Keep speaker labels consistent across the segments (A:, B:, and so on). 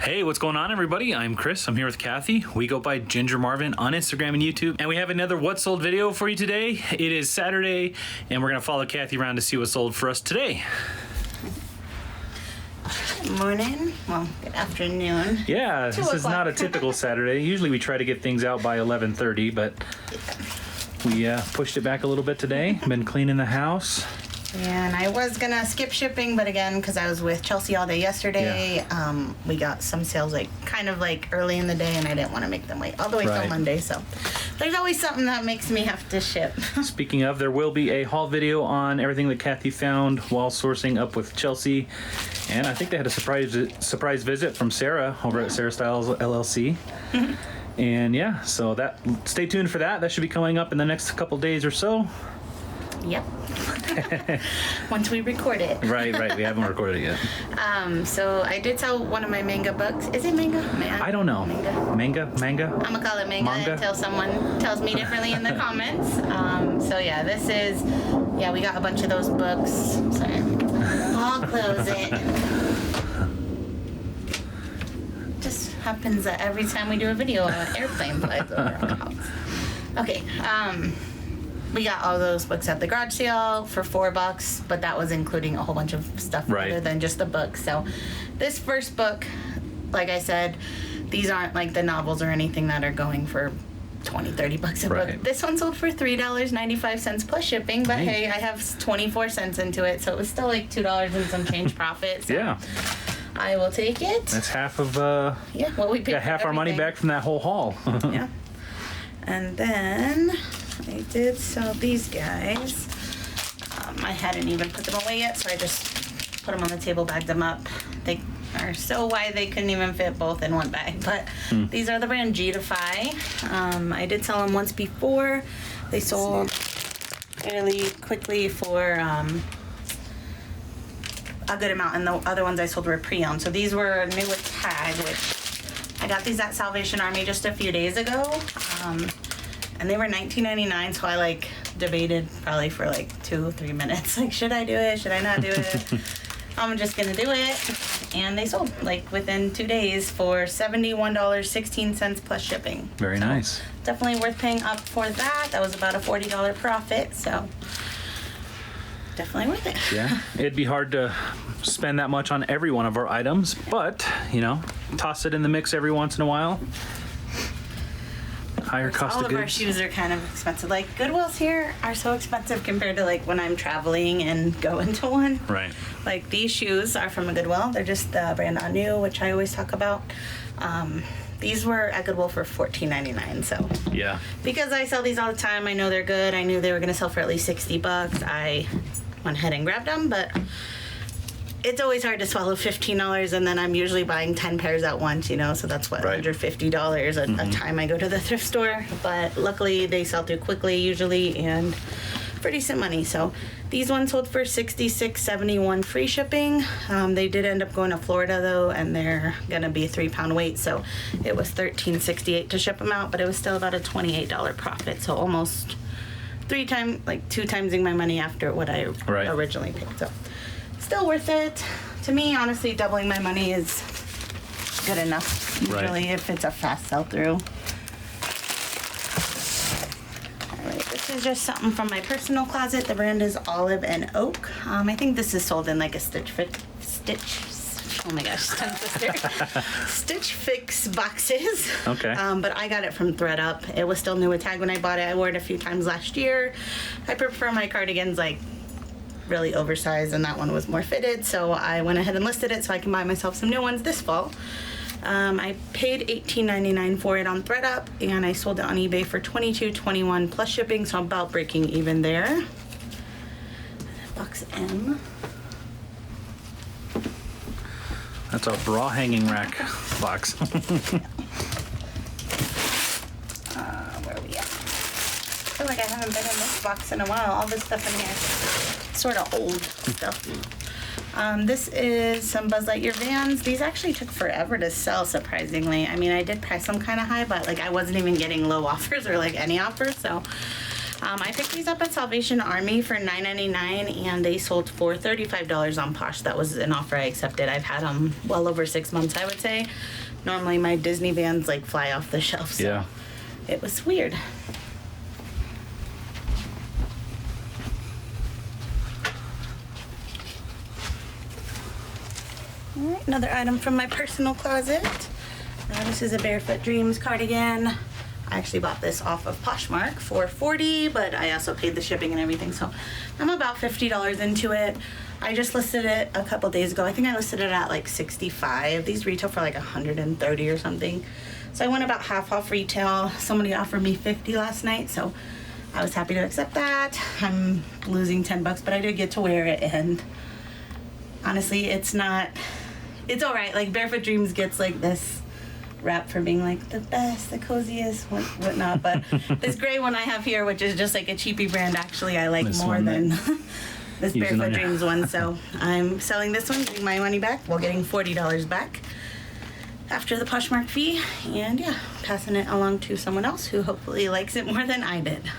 A: Hey, what's going on, everybody? I'm Chris. I'm here with Kathy. We go by Ginger Marvin on Instagram and YouTube. And we have another What Sold video for you today. It is Saturday, and we're going to follow Kathy around to see what sold for us today.
B: Good morning. Well, good afternoon.
A: Yeah, this is not a typical Saturday. Usually we try to get things out by 11:30, but we pushed it back a little bit today. Been cleaning the house.
B: Yeah, and I was gonna skip shipping, but again, because I was with Chelsea all day yesterday, we got some sales kind of early in the day, and I didn't want to make them wait all the way till Monday. So there's always something that makes me have to ship.
A: Speaking of, there will be a haul video on everything that Kathy found while sourcing up with Chelsea, and I think they had a surprise visit from Sarah over at Sarah Styles LLC. And yeah, so stay tuned for that. That should be coming up in the next couple days or so.
B: Yep. Once we record it.
A: Right. We haven't recorded it yet.
B: So I did sell one of my manga books. Is it manga?
A: I don't know. Manga?
B: I'm gonna call it manga until someone tells me differently in the comments. So yeah, we got a bunch of those books. Sorry. I'll close it. Just happens that every time we do a video, an airplane flies over our house. Okay. We got all those books at the garage sale for $4, but that was including a whole bunch of stuff other than just the book. So this first book, like I said, these aren't like the novels or anything that are going for $20-$30 a book. This one sold for $3.95 plus shipping, but hey, I have 24 cents into it, so it was still like $2 and some change profit. So yeah, I will take it.
A: That's half of
B: what we paid.
A: Got half our money back from that whole haul.
B: Yeah, and then I did sell these guys. I hadn't even put them away yet, so I just put them on the table, bagged them up. They are so wide they couldn't even fit both in one bag. But these are the brand G-Defy. I did sell them once before. They sold fairly quickly for a good amount, and the other ones I sold were pre-owned. So these were new with tag, which I got these at Salvation Army just a few days ago. And they were $19.99, so I debated probably for 2-3 minutes. Should I do it? Should I not do it? I'm just gonna do it. And they sold within 2 days for $71.16 plus shipping.
A: Very nice.
B: Definitely worth paying up for that. That was about a $40 profit, so definitely worth it.
A: Yeah, it'd be hard to spend that much on every one of our items, but toss it in the mix every once in a while. Higher cost of goods.
B: All of our shoes are kind of expensive. Goodwills here are so expensive compared to when I'm traveling and go into one.
A: Right.
B: These shoes are from a Goodwill. They're just the brand New, which I always talk about. These were at Goodwill for $14.99. So
A: yeah, because
B: I sell these all the time, I know they're good. I knew they were going to sell for at least $60. I went ahead and grabbed them, but it's always hard to swallow $15, and then I'm usually buying 10 pairs at once, so that's what, $150 a time I go to the thrift store. But luckily they sell through quickly usually, and for decent money. So these ones sold for $66.71 free shipping. They did end up going to Florida though, and they're gonna be a 3-pound weight, so it was $13.68 to ship them out, but it was still about a $28 profit, so almost 2 timesing my money after what I originally paid. So still worth it. To me, honestly, doubling my money is good enough, usually, if it's a fast sell-through. Alright, this is just something from my personal closet. The brand is Olive and Oak. I think this is sold in a Stitch Fix boxes.
A: Okay.
B: But I got it from ThreadUp. It was still new with tag when I bought it. I wore it a few times last year. I prefer my cardigans really oversized, and that one was more fitted, so I went ahead and listed it so I can buy myself some new ones this fall. I paid $18.99 for it on ThreadUp, and I sold it on eBay for $22.21 plus shipping, so I'm about breaking even there. Box M.
A: That's our bra hanging rack box.
B: Where are we at? I feel like I haven't been in this box in a while. All this stuff in here, sort of old stuff. This is some Buzz Lightyear Vans. These actually took forever to sell, surprisingly. I mean, I did price them kind of high, but I wasn't even getting low offers or any offers, so I picked these up at Salvation Army for $9.99, and they sold for $35 on Posh. That was an offer I accepted. I've had them well over 6 months, I would say. Normally my Disney Vans like fly off the shelf, so
A: Yeah.
B: it was weird. All right, another item from my personal closet. This is a Barefoot Dreams cardigan. I actually bought this off of Poshmark for $40, but I also paid the shipping and everything, so I'm about $50 into it. I just listed it a couple days ago. I think I listed it at like $65. These retail for like $130 or something. So I went about half off retail. Somebody offered me $50 last night, so I was happy to accept that. I'm losing $10, but I did get to wear it, and honestly, it's all right. Like Barefoot Dreams gets like this rap for being like the best, the coziest, whatnot. But this gray one I have here, which is just like a cheapy brand, actually I like
A: This
B: more
A: one
B: than this
A: using
B: Barefoot
A: on your-
B: Dreams one. So I'm selling this one, getting my money back, while getting $40 back after the Poshmark fee, and yeah, passing it along to someone else who hopefully likes it more than I did.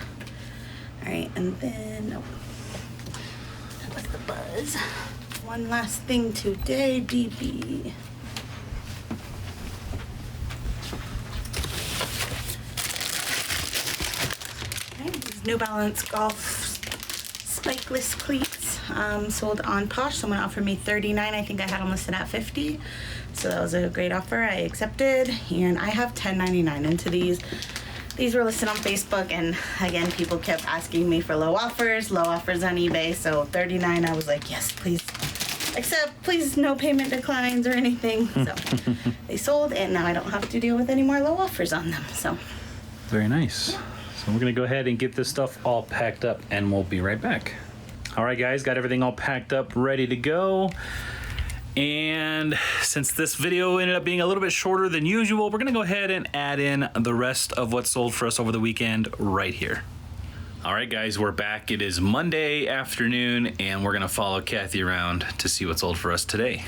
B: All right, and then that was the buzz. One last thing today, DB. These New Balance golf spikeless cleats sold on Posh. Someone offered me $39. I think I had them listed at $50. So that was a great offer. I accepted, and I have $10.99 into these. These were listed on Facebook, and again, people kept asking me for low offers on eBay. So $39, I was like, yes, please. Except, please, no payment declines or anything. So they sold, and now I don't have to deal with any more low offers on them. So
A: Very nice. So we're going to go ahead and get this stuff all packed up, and we'll be right back. All right, guys, got everything all packed up, ready to go. And since this video ended up being a little bit shorter than usual, we're going to go ahead and add in the rest of what sold for us over the weekend right here. All right, guys, we're back. It is Monday afternoon, and we're going to follow Kathy around to see what sold for us today.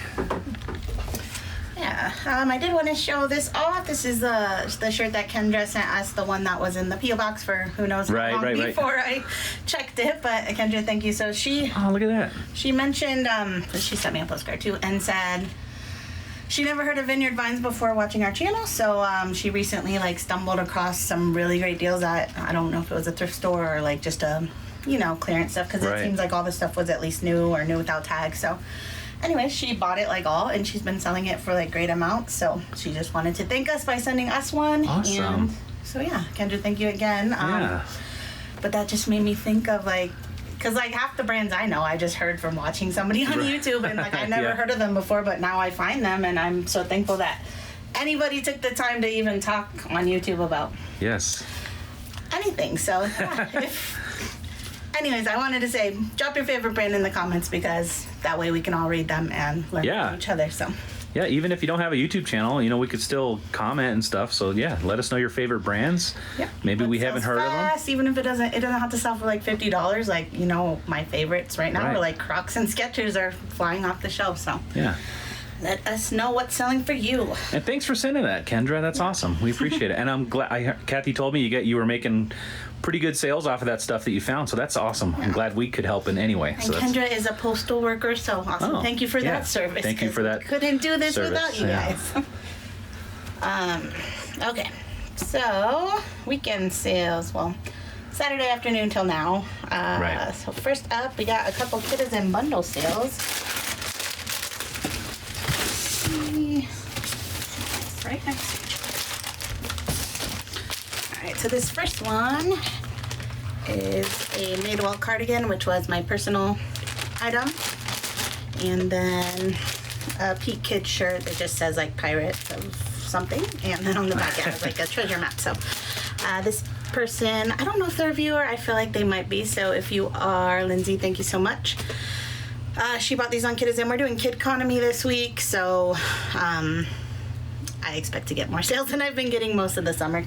B: yeah, I did want to show this off. This is the shirt that Kendra sent us, the one that was in the P.O. box for who knows how long before I checked it. But Kendra, thank you. So
A: Oh, look at that.
B: she mentioned, she sent me a postcard too, and said she never heard of Vineyard Vines before watching our channel. So she recently like stumbled across some really great deals at, I don't know if it was a thrift store or like just a, clearance stuff, because
A: Right.
B: it seems like all the stuff was at least new or new without tags. So anyway, she bought it like all, and she's been selling it for like great amounts. So she just wanted to thank us by sending us one.
A: Awesome.
B: And so yeah, Kendra, thank you again.
A: Yeah.
B: But that just made me think of like, because like half the brands I know, I just heard from watching somebody on YouTube, and like I never
A: Yeah.
B: heard of them before, but now I find them, and I'm so thankful that anybody took the time to even talk on YouTube about
A: Yes.
B: anything. So yeah, anyways, I wanted to say, drop your favorite brand in the comments, because that way we can all read them and learn from each other. So
A: Yeah, even if you don't have a YouTube channel, we could still comment and stuff. So yeah, let us know your favorite brands.
B: yeah,
A: Maybe we
B: What
A: haven't
B: sells
A: heard of them.
B: fast, even if it doesn't have to sell for like $50. Like my favorites right now
A: Right.
B: are like Crocs and Skechers are flying off the shelf. So
A: Yeah.
B: let us know what's selling for you.
A: And thanks for sending that, Kendra. That's awesome. We appreciate it. And I'm glad. Kathy told me you were making pretty good sales off of that stuff that you found. So that's awesome. I'm glad we could help in any way.
B: And
A: So that's,
B: Kendra is a postal worker, so awesome.
A: Oh,
B: Thank you for
A: yeah.
B: that service.
A: Thank you
B: 'cause
A: for that
B: we couldn't do this
A: service,
B: without you
A: yeah.
B: guys. Okay, so weekend sales. Well, Saturday afternoon till now.
A: Right.
B: So first up, we got a couple Kidizen bundle sales. Right next to each other. All right, so this first one is a Madewell cardigan, which was my personal item, and then a Pete Kid shirt that just says like pirate of something, and then on the back it has like a treasure map. So this person, I don't know if they're a viewer, I feel like they might be, so if you are, Lindsay, thank you so much. She bought these on Kidizen. We're doing Kid Economy this week, so I expect to get more sales than I've been getting most of the summer.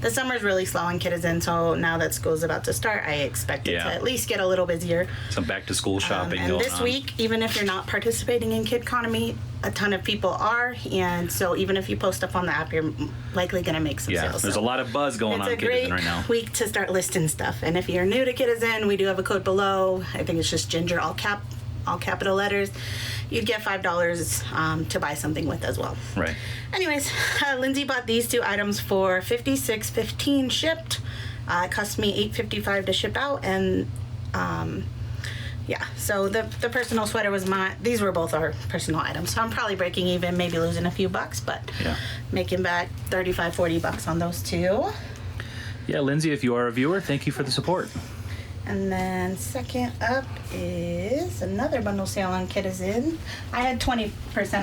B: The summer's really slow on Kidizen, so now that school's about to start, I expect it to at least get a little busier.
A: some back to school shopping
B: And
A: going
B: this
A: on.
B: week, even if you're not participating in Kid Economy, a ton of people are, and so even if you post stuff on the app, you're likely going to make some sales.
A: There's a lot of buzz going on Kidizen right now.
B: It's a great week to start listing stuff. And if you're new to Kidizen, we do have a code below. I think it's just Ginger, all capital letters. You'd get $5 to buy something with as well.
A: Right.
B: Anyways, Lindsay bought these 2 items for $56.15 shipped. It cost me $8.55 to ship out, and yeah, so the personal sweater was these were both our personal items. So I'm probably breaking even, maybe losing a few bucks, but making back $35-40 on those 2.
A: Yeah, Lindsay, if you are a viewer, thank you for the support.
B: And then second up is another bundle sale on Kidizen. I had 20%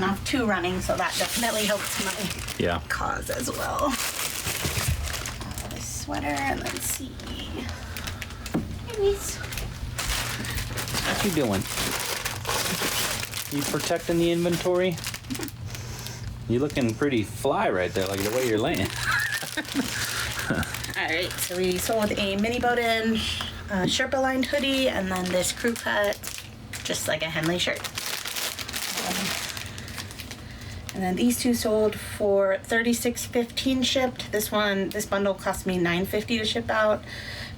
B: off 2 running, so that definitely helps my cause as well. This sweater, and let's see. Anyways.
A: What you doing? You protecting the inventory? You looking pretty fly right there, like the way you're laying.
B: Alright, so we sold a mini Bowden Sherpa lined hoodie, and then this crew cut, just like a Henley shirt. And then these 2 sold for $36.15 shipped. This bundle cost me $9.50 to ship out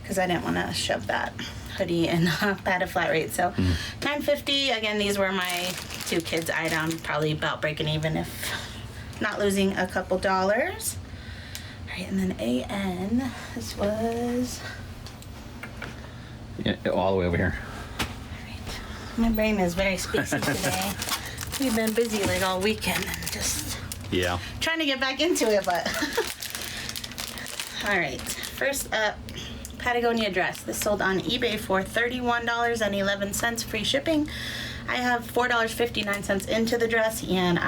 B: because I didn't want to shove that hoodie in at a flat rate. So $9.50. Again, these were my 2 kids' items, probably about breaking even if not losing a couple dollars. All right, and then AN, this was
A: all the way over here.
B: All right. My brain is very spacey today. We've been busy like all weekend and just trying to get back into it, but all right. First up, Patgonia dress. This sold on eBay for $31.11 free shipping. I have $4.59 into the dress, and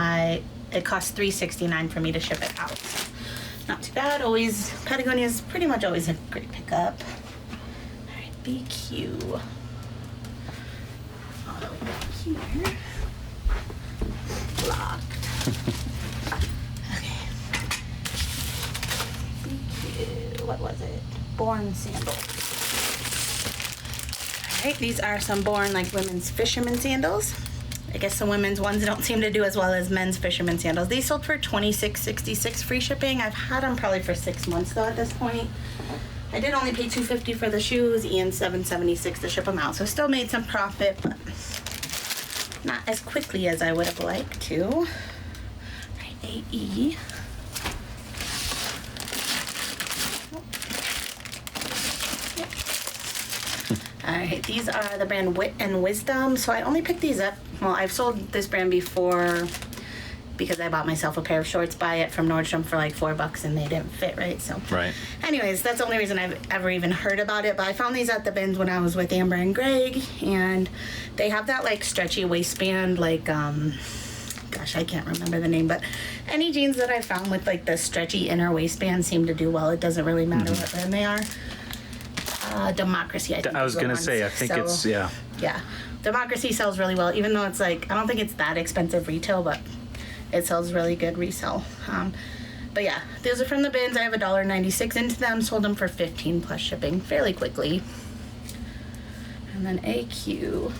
B: it cost $3.69 for me to ship it out. Not too bad. Patagonia is pretty much always a great pickup. All right, BQ. All the way back here. Locked. Okay. BQ. What was it? Born sandals. Alright, these are some Born like women's fisherman sandals. I guess the women's ones don't seem to do as well as men's fisherman sandals. These sold for $26.66 free shipping. I've had them probably for 6 months though at this point. I did only pay $2.50 for the shoes and $7.76 to ship them out, so still made some profit, but not as quickly as I would have liked to. Alright, AE. Alright, these are the brand Wit Wisdom. So I only picked these up. Well, I've sold this brand before because I bought myself a pair of shorts by it from Nordstrom for like $4 and they didn't fit right. So anyways, that's the only reason I've ever even heard about it. But I found these at the bins when I was with Amber and Greg, and they have that like stretchy waistband, like gosh, I can't remember the name, but any jeans that I found with like the stretchy inner waistband seem to do well. It doesn't really matter what brand they are. Democracy, I think.
A: I was going to say, I think it's,
B: Yeah. Democracy sells really well, even though it's like, I don't think it's that expensive retail, but it sells really good resale. But yeah, those are from the bins. I have $1.96 into them, sold them for $15 plus shipping fairly quickly. And then AQ.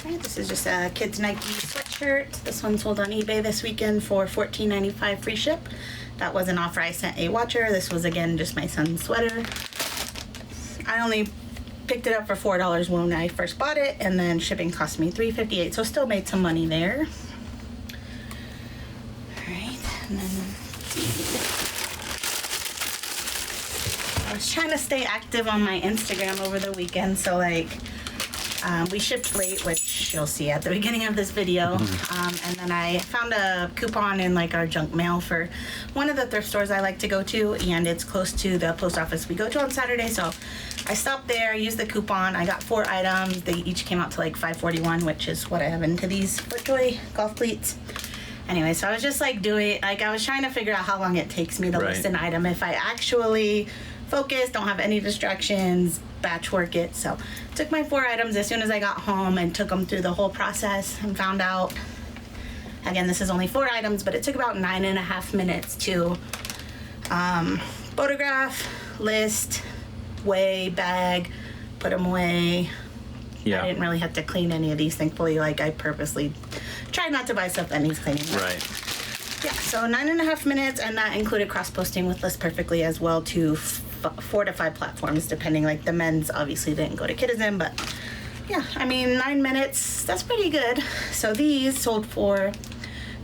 B: Alright, this is just a kids Nike sweatshirt. This one sold on eBay this weekend for $14.95 free ship. That was an offer. I sent a watcher. This was again just my son's sweater. I only picked it up for $4 when I first bought it, and then shipping cost me $3.58, so still made some money there. Alright, and then I was trying to stay active on my Instagram over the weekend, so like we shipped late, which you'll see at the beginning of this video. And then I found a coupon in like our junk mail for one of the thrift stores I like to go to, and it's close to the post office we go to on Saturday. So I stopped there, used the coupon. I got 4 items. They each came out to like $5.41, which is what I have into these FootJoy golf cleats. Anyway, so I was just like I was trying to figure out how long it takes me to list an item if I actually focus, don't have any distractions, batch work it. So took my 4 items as soon as I got home and took them through the whole process and found out, again, this is only 4 items, but it took about 9.5 minutes to photograph, list, weigh, bag, put them away.
A: Yeah.
B: I didn't really have to clean any of these, thankfully. Like, I purposely tried not to buy stuff that needs cleaning.
A: Right.
B: Yeah, so 9.5 minutes, and that included cross-posting with List Perfectly as well to 4 to 5 platforms, depending. Like, the men's obviously didn't go to Kidizen, but yeah, I mean, 9 minutes, that's pretty good. So these sold for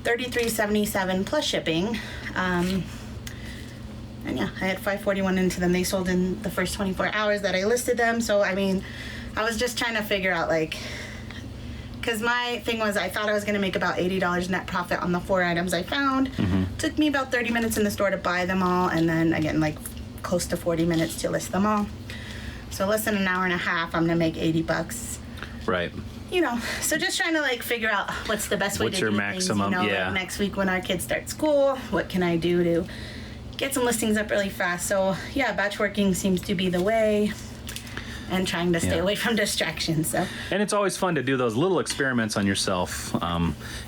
B: $33.77 plus shipping. And yeah, I had $5.41 into them. They sold in the first 24 hours that I listed them. So, I mean, I was just trying to figure out, like, because my thing was I thought I was going to make about $80 net profit on the 4 items I found. Took me about 30 minutes in the store to buy them all, and then again, like, close to 40 minutes to list them all. So less than an hour and a half, I'm going to make $80.
A: Right.
B: You know, so just trying to, like, figure out what's the best way
A: What's
B: to
A: your
B: do
A: maximum,
B: things, you know,
A: yeah.
B: like next week when our kids start school, what can I do to get some listings up really fast? So yeah, batch working seems to be the way, and trying to stay away from distractions. So.
A: And it's always fun to do those little experiments on yourself.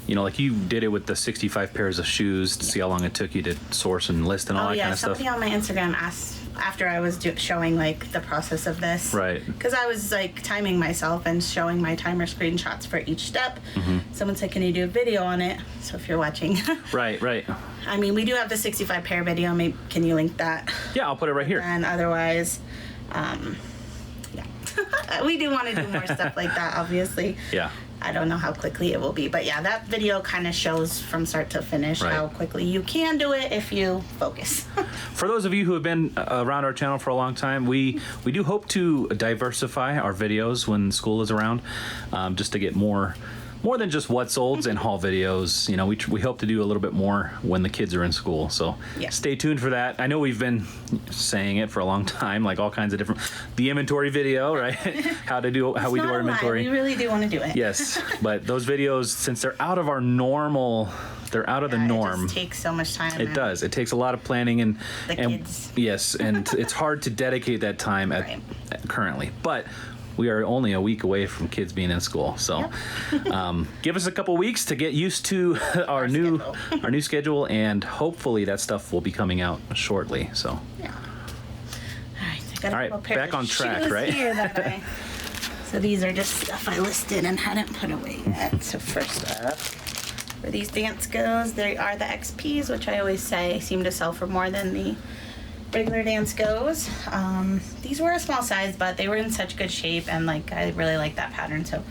A: You know, like you did it with the 65 pairs of shoes to see how long it took you to source and list and all that kind of stuff.
B: Somebody on my Instagram asked after I was showing, like, the process of this.
A: Right.
B: Because I was, like, timing myself and showing my timer screenshots for each step. Someone said, can you do a video on it? So if you're watching.
A: Right.
B: I mean, we do have the 65 pair video. Maybe, can you link that?
A: Yeah, I'll put it right here.
B: And otherwise, we do want to do more stuff like that, obviously.
A: Yeah.
B: I don't know how quickly it will be, but yeah, that video kind of shows from start to finish how quickly you can do it if you focus.
A: For those of you who have been around our channel for a long time, we do hope to diversify our videos when school is around, just to get more than just what solds and haul videos. You know, we hope to do a little bit more when the kids are in school. So stay tuned for that. I know we've been saying it for a long time, like all kinds of different, the inventory video, right? how we do our inventory.
B: We really do want to do it.
A: Yes, but those videos, since they're out of our normal, they're out of the norm.
B: It just takes so much time.
A: It does. It takes a lot of planning and
B: kids.
A: Yes, and it's hard to dedicate that time currently. But we are only a week away from kids being in school, so give us a couple weeks to get used to our new schedule, and hopefully that stuff will be coming out shortly. So
B: yeah. All right,
A: back on track, right?
B: So these are just stuff I listed and hadn't put away yet. So first up, where these dance goes, they are the XPs, which I always say seem to sell for more than the regular dance goes. These were a small size, but they were in such good shape, and like I really like that pattern. So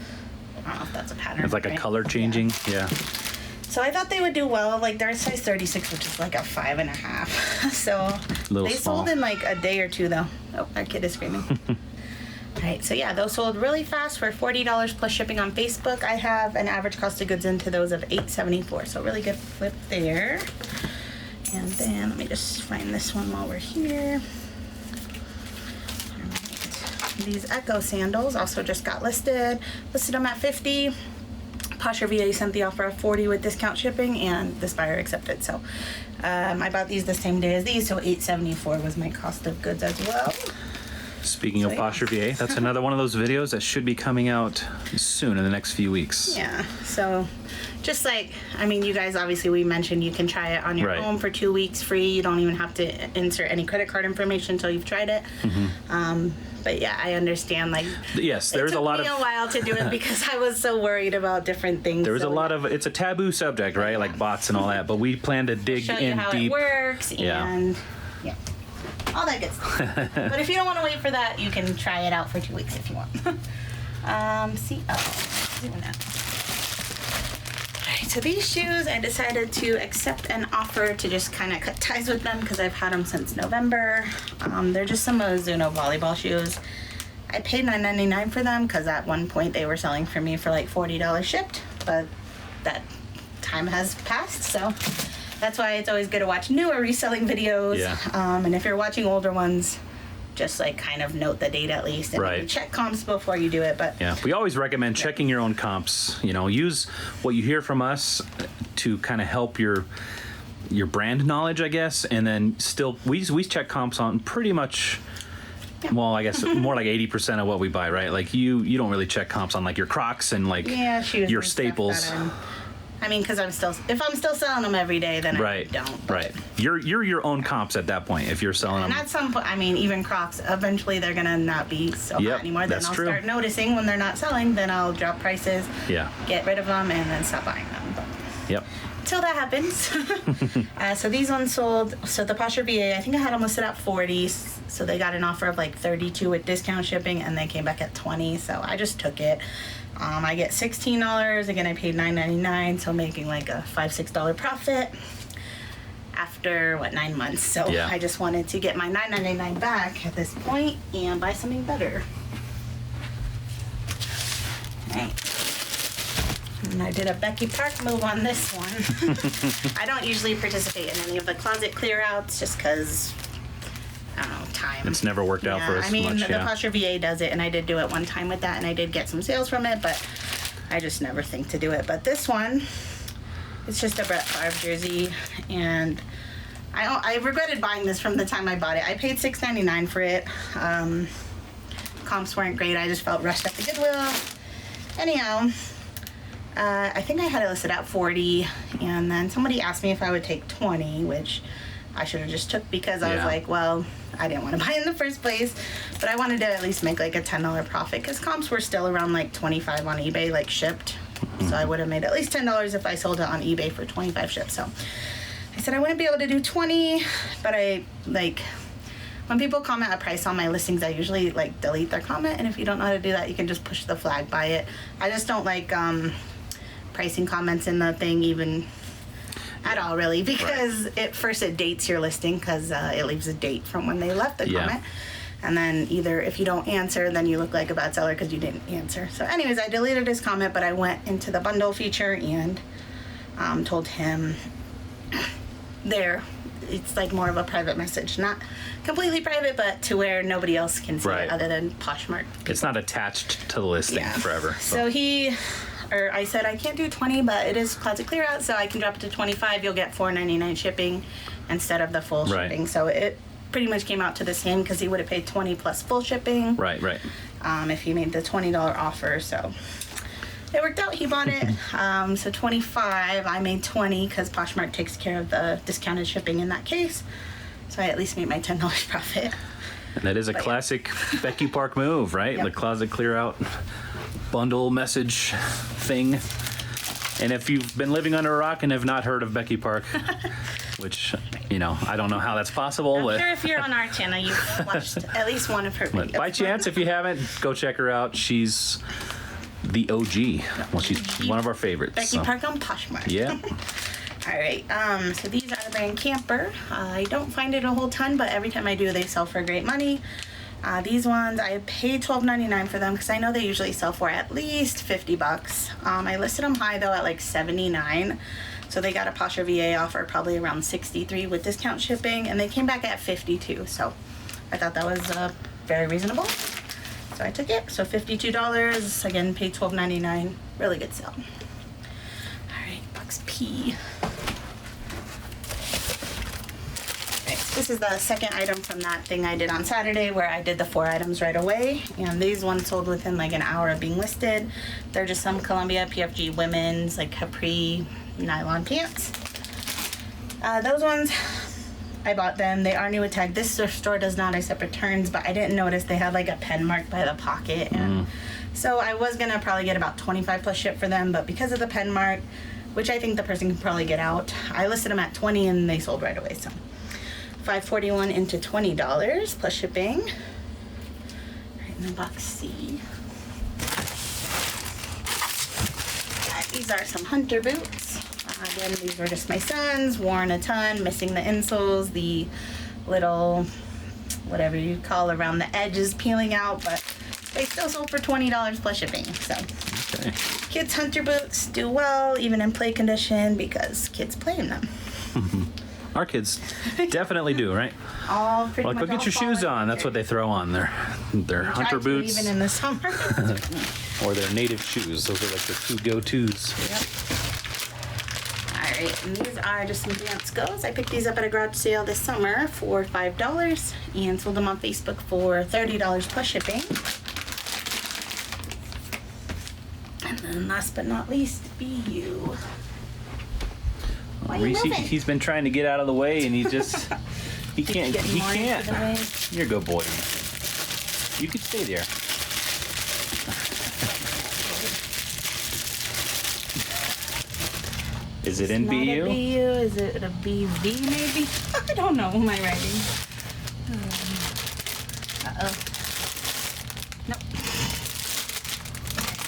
B: I don't know if that's a pattern.
A: It's like a color changing, yeah.
B: So I thought they would do well. Like they're a size 36, which is like a 5.5. So they sold in like a day or two, though. Oh, our kid is screaming. All right, so yeah, those sold really fast for $40 plus shipping on Facebook. I have an average cost of goods into those of $8.74, so really good flip there. And then let me just find this one while we're here. All right. These Echo sandals also just got listed. Listed them at $50. Posher VA sent the offer of $40 with discount shipping, and this buyer accepted. So I bought these the same day as these, so $8.74 was my cost of goods as well.
A: Speaking of Posher VA, that's another one of those videos that should be coming out soon in the next few weeks.
B: Yeah, so just like, I mean, you guys, obviously we mentioned you can try it on your own for 2 weeks free. You don't even have to insert any credit card information until you've tried it. But yeah, I understand, like,
A: yes, there's a lot of...
B: It took me a while to do it because I was so worried about different things.
A: There's a lot of... It's a taboo subject, right? Like bots and all that, but we plan to dig
B: show you
A: in
B: how
A: deep.
B: It works and all that good stuff. But if you don't want to wait for that, you can try it out for 2 weeks if you want. Zoom out. Alright, so these shoes, I decided to accept an offer to just kind of cut ties with them because I've had them since November. They're just some Mizuno volleyball shoes. I paid $9.99 for them because at one point they were selling for me for like $40 shipped, but that time has passed, so that's why it's always good to watch newer reselling videos. And if you're watching older ones, just like kind of note the date at least, and maybe check comps before you do it. But
A: we always recommend checking your own comps. You know, use what you hear from us to kind of help your brand knowledge, I guess, and then still we check comps on pretty much. Well, I guess more like 80% of what we buy, right? Like you don't really check comps on like your Crocs and like your staples.
B: I mean, because if I'm still selling them every day, then
A: Right.
B: I don't. But
A: Right. You're your own comps at that point if you're selling
B: And
A: them.
B: at some point, I mean, even Crocs, eventually they're gonna not be so
A: Yep,
B: hot anymore. Then
A: that's
B: I'll
A: true.
B: start noticing when they're not selling. Then I'll drop prices,
A: Yeah.
B: get rid of them, and then stop buying them. But
A: Yep.
B: until that happens, so these ones sold. So the Posture VA, I think I had them listed at 40. So they got an offer of like 32 with discount shipping, and they came back at 20. So I just took it. I get $16. Again, I paid $9.99, so making like a $5-6 profit after 9 months. So
A: Yeah.
B: I just wanted to get my $9.99 back at this point and buy something better. Right. And I did a Becky Park move on this one. I don't usually participate in any of the closet clear outs just because, I don't know, time.
A: It's never worked out for us
B: I mean,
A: much.
B: the
A: Yeah.
B: Posture VA does it, and I did do it one time with that, and I did get some sales from it, but I just never think to do it. But this one, it's just a Brett Favre jersey, and I regretted buying this from the time I bought it. I paid $6.99 for it. Comps weren't great. I just felt rushed at the Goodwill. Anyhow, I think I had it listed at 40, and then somebody asked me if I would take 20, which I should have just took because I was
A: Yeah.
B: like, well, I didn't want to buy it in the first place, but I wanted to at least make like a $10 profit because comps were still around like 25 on eBay, like shipped. So I would have made at least $10 if I sold it on eBay for 25 shipped. So I said I wouldn't be able to do 20, but I like when people comment a price on my listings, I usually like delete their comment, and if you don't know how to do that, you can just push the flag by it. I just don't like pricing comments in the thing even at all, really, because it dates your listing because it leaves a date from when they left the
A: Yeah.
B: comment. And then either if you don't answer, then you look like a bad seller because you didn't answer. So anyways, I deleted his comment, but I went into the bundle feature and told him there. It's like more of a private message, not completely private, but to where nobody else can see
A: Right.
B: it other than Poshmark.
A: It's not attached to the listing forever.
B: So I said I can't do 20, but it is closet clear out, so I can drop it to 25. You'll get $4.99 shipping instead of the full
A: Right.
B: shipping. So it pretty much came out to the same because he would have paid 20 plus full shipping.
A: Right.
B: If he made the $20 offer. So it worked out. He bought it. So 25. I made 20 because Poshmark takes care of the discounted shipping in that case. So I at least made my $10 profit.
A: And that is a classic Becky Park move, right?
B: Yep.
A: The closet clear out bundle message thing. And if you've been living under a rock and have not heard of Becky Park, which, I don't know how that's possible,
B: I'm
A: but
B: sure if you're on our channel, you've watched at least one of her videos.
A: by chance, if you haven't, go check her out. She's the OG. Well, she's one of our favorites.
B: Becky
A: so.
B: Park on Poshmark.
A: Yeah.
B: All right. So these are the brand Camper. I don't find it a whole ton, but every time I do, they sell for great money. These ones, I paid $12.99 for them because I know they usually sell for at least $50. I listed them high though at like $79. So they got a Posture VA offer probably around $63 with discount shipping, and they came back at $52. So I thought that was very reasonable. So I took it. So $52. Again, paid $12.99. Really good sale. All right, box P. This is the second item from that thing I did on Saturday where I did the 4 items right away. And these ones sold within like an hour of being listed. They're just some Columbia PFG women's like capri nylon pants. Those ones, I bought them. They are new with tag. This store does not accept returns, but I didn't notice they had like a pen mark by the pocket. And so I was going to probably get about 25 plus ship for them, but because of the pen mark, which I think the person can probably get out, I listed them at 20 and they sold right away. So $5.41 into $20 plus shipping. Right in the box C. These are some hunter boots. Again, these were just my son's, worn a ton, missing the insoles, the little, whatever you call around the edges peeling out, but they still sold for $20 plus shipping. So
A: Okay.
B: kids hunter boots do well, even in play condition, because kids play in them.
A: Our kids definitely do, right?
B: All pretty
A: Like,
B: much
A: go get
B: all
A: your
B: fall
A: shoes
B: and
A: on. That's
B: winter.
A: what they throw on. Their
B: Try
A: hunter
B: to,
A: boots
B: even in the summer.
A: or their native shoes. Those are like the two go-tos.
B: Yep. Alright, and these are just some dance goes. I picked these up at a garage sale this summer for $5 and sold them on Facebook for $30 plus shipping. And then last but not least, BU. Why are you moving?
A: He's been trying to get out of the way, and he just he can't.
B: Getting
A: He
B: more into
A: can't.
B: the way.
A: You're a good boy. You could stay there. Is it in
B: Not
A: BU?
B: a BU. Is it a BV maybe? I don't know. Who am I writing? Uh-oh. Nope.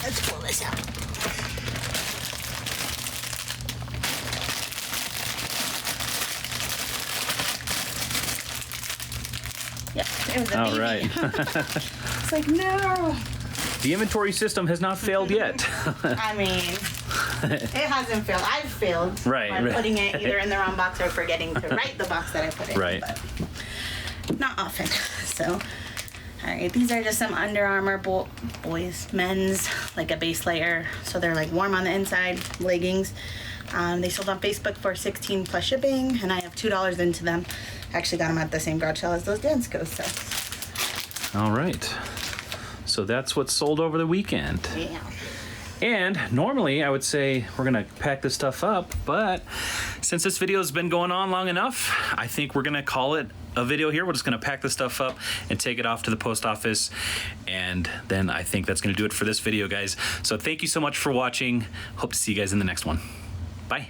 B: Let's pull this out. Yep, it was a
A: All
B: BV.
A: right.
B: It's like, no.
A: The inventory system has not failed yet.
B: I mean, it hasn't failed. I've failed
A: Right,
B: by
A: right.
B: putting it either in the wrong box or forgetting to write the box that I put it in.
A: Right.
B: But not often. So, all right, these are just some Under Armour men's, like a base layer. So they're like warm on the inside, leggings. They sold on Facebook for $16 plus shipping, and I have $2 into them. Actually got them at the same garage sale as those Danskos, so.
A: All right. So that's what's sold over the weekend.
B: Yeah.
A: And normally I would say we're gonna pack this stuff up, but since this video has been going on long enough, I think we're gonna call it a video here. We're just gonna pack this stuff up and take it off to the post office. And then I think that's gonna do it for this video, guys. So thank you so much for watching. Hope to see you guys in the next one. Bye.